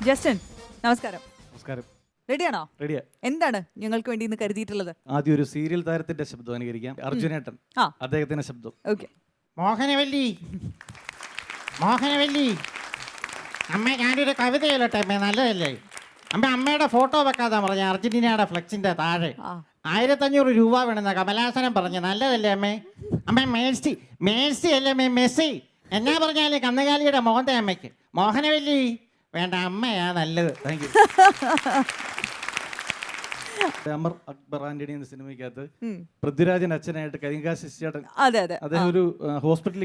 Justin, നമസ്കാരം. നമസ്കാരം. റെഡിയാണോ? റെഡിയാ. എന്താണ് ഞങ്ങൾക്ക് വേണ്ടി ഇന്ന് കരുതിയിട്ടുള്ളത്? ആദ്യം ഒരു സീരിയൽ താരത്തിന്റെ ശബ്ദം അനുകരിക്കാം. അർജുനേട്ടൻ, അദ്ദേഹത്തിന്റെ ശബ്ദം. ഓക്കെ. മോഹനവല്ലി, മോഹനവല്ലി, അമ്മ ഞാനൊരു കവിത ചൊല്ലട്ടെ അമ്മേ, നല്ലതല്ലേ? അമ്മയുടെ ഫോട്ടോ വെക്കാതാ പറഞ്ഞ അർജന്റീനയുടെ ഫ്ലെക്സിന്റെ താഴെ 1500 രൂപ വേണമെന്ന കമലാസനം പറഞ്ഞ്, നല്ലതല്ലേ അമ്മേ? അമ്മ മേഴ്സി, മേഴ്സി അല്ലേ അമ്മേ, മെസ്സി എന്നാ പറഞ്ഞാല് കന്നുകാലിയുടെ മോഹന്റെ അമ്മയ്ക്ക്. മോഹനവല്ലി വേണ്ട, അമ്മയാ നല്ലത്. Thank you. അമർ അക്ബർ ആന്റണി എന്ന സിനിമയ്ക്കകത്ത് പൃഥ്വിരാജൻ അച്ഛനായിട്ട് കരിങ്കാശി ചേട്ടൻ, അദ്ദേഹം ഒരു ഹോസ്പിറ്റൽ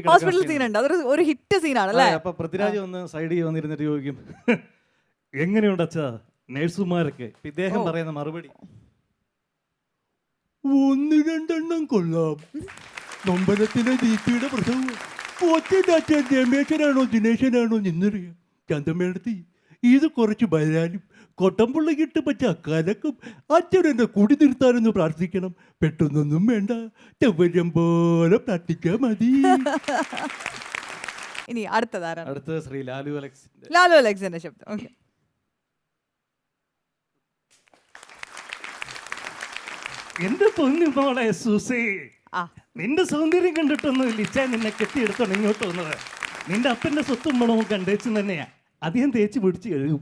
സീനുണ്ട്. അതൊരു ഒരു ഹിറ്റ് സീനാണ് അല്ലേ? അപ്പൊ പൃഥ്വിരാജ് വന്ന് സൈഡിൽ വന്നിരുന്നിട്ട് ചോദിക്കും, എങ്ങനെയുണ്ട് അച്ഛാ നേഴ്സുമാരൊക്കെ? ഇദ്ദേഹം പറയുന്ന മറുപടി, 1-2 കൊള്ളാം. നൊമ്പരത്തിലെ ദീപിയുടെ പ്രസവം ഒറ്റ രമേശനാണോ ദിനേശനാണോ നിന്നറിയാം. ചന്തമേടത്തി ഇത് കുറച്ച് വരാനും കൊട്ടമ്പുള്ളിക്കിട്ട് പറ്റ അക്കാലക്കും അച്ഛനെന്നെ കൂടി നിർത്താനൊന്ന് പ്രാർത്ഥിക്കണം. പെട്ടെന്നൊന്നും വേണ്ട, ചവരം പോലെ പ്രാർത്ഥിക്കാൻ മതി. ഇനി അടുത്തതാരാണ്? അടുത്തത് ശ്രീ ലാലു അലക്സിന്റെ ശബ്ദം. ഓക്കെ. എന്റെ പൊന്നു മോളെ സുസേ, നിന്റെ സൗന്ദര്യം കണ്ടിട്ടൊന്നും ലിച്ച നിന്നെ കെട്ടിയെടുത്തോണ്ട് ഇങ്ങോട്ട് വന്നത്. നിന്റെ അപ്പന്റെ സ്വത്തും മണവും കണ്ടേച്ചു തന്നെയാ. അധികം തേച്ച് പിടിച്ച് കഴുകും.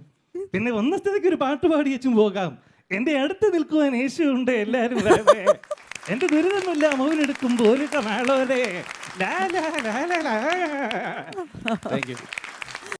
പിന്നെ ഒന്ന സ്ഥിതിക്ക് ഒരു പാട്ട് പാടി വെച്ചും പോകാം. എന്റെ അടുത്ത് നിൽക്കുവാൻ യേശുണ്ട്. എല്ലാരും എന്റെ ദുരിതമൊന്നുമില്ല മൗനെടുക്കും പോലിട്ട നാളോലെ. Thank you.